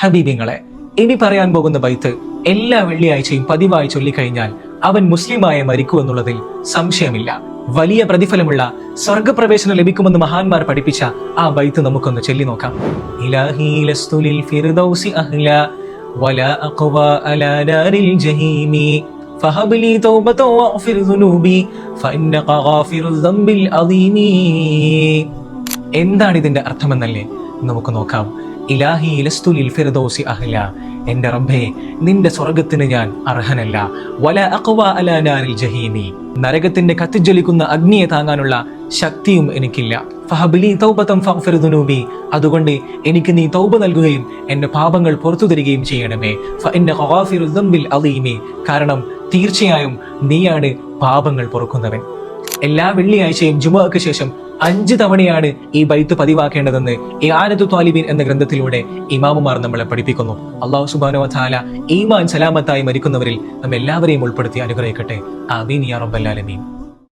ഹബീബിങ്ങളെ, ഇനി പറയാൻ പോകുന്ന ബൈത്ത് എല്ലാ വെള്ളിയാഴ്ചയും പതിവായി ചൊല്ലിക്കഴിഞ്ഞാൽ അവൻ മുസ്ലിമായി മരിക്കുമെന്നുള്ളതിൽ സംശയമില്ല. വലിയ പ്രതിഫലമുള്ള സ്വർഗപ്രവേശനം ലഭിക്കുമെന്ന് മഹാന്മാർ പഠിപ്പിച്ച ആ ബൈത്ത് നമുക്കൊന്ന് ചൊല്ലി നോക്കാം. ഇലാഹി ലസ്തു ലിൽ ഫിർദൗസി അഹ്ല വലാ അഖ്വാ അലാ നാരിൽ ജഹീമി ഫഹബ് ലി തൗബതൻ വഗ്ഫിർ ദുനൂബി ഫഇന്നക ഗാഫിറുൽ ദംബിൽ അദീമി. എന്താണ് ഇതിന്റെ അർത്ഥമെന്നല്ലേ നമുക്ക് നോക്കാം. ഇലാഹി ലസ്തു ലിൽ ഫിർദൗസി അഹ്ല, എന്റെ റബ്ബേ, നിന്റെ സ്വർഗത്തിന് ഞാൻ അർഹനല്ല. വലാ അഖ്വാ അലാ നാരിൽ ജഹീമി, നരകത്തിന്റെ കത്തിജ്വലിക്കുന്ന അഗ്നിയെ താങ്ങാനുള്ള ശക്തിയും എനിക്കില്ല. ഫഹബ്ലി തൗബതൻ ഫഗ്ഫിർ ദുനൂബി, അതുകൊണ്ട് എനിക്ക് നീ തൗബ നൽകുകയും എന്റെ പാപങ്ങൾ പുറത്തു തരികയും ചെയ്യണമേ. ഫഇന്നക ഗാഫിറുൽ ദംബിൽ അദീമി, കാരണം തീർച്ചയായും നീയാണ് പാപങ്ങൾ പൊറുക്കുന്നവൻ. എല്ലാ വെള്ളിയാഴ്ചയും ജുമുഅക്ക് ശേഷം 5 തവണയാണ് ഈ ബൈത്ത് പതിവാക്കേണ്ടതെന്ന് ഇആനത്തു ത്വാലിബീൻ എന്ന ഗ്രന്ഥത്തിലൂടെ ഇമാമുമാർ നമ്മളെ പഠിപ്പിക്കുന്നു. അല്ലാഹു സുബ്ഹാനഹു വ തആല ഈമാൻ സലാമത്തായി മരിക്കുന്നവരിൽ നമ്മെല്ലാവരെയും ഉൾപ്പെടുത്തി അനുഗ്രഹിക്കട്ടെ. ആമീൻ യാ റബ്ബൽ ആലമീൻ.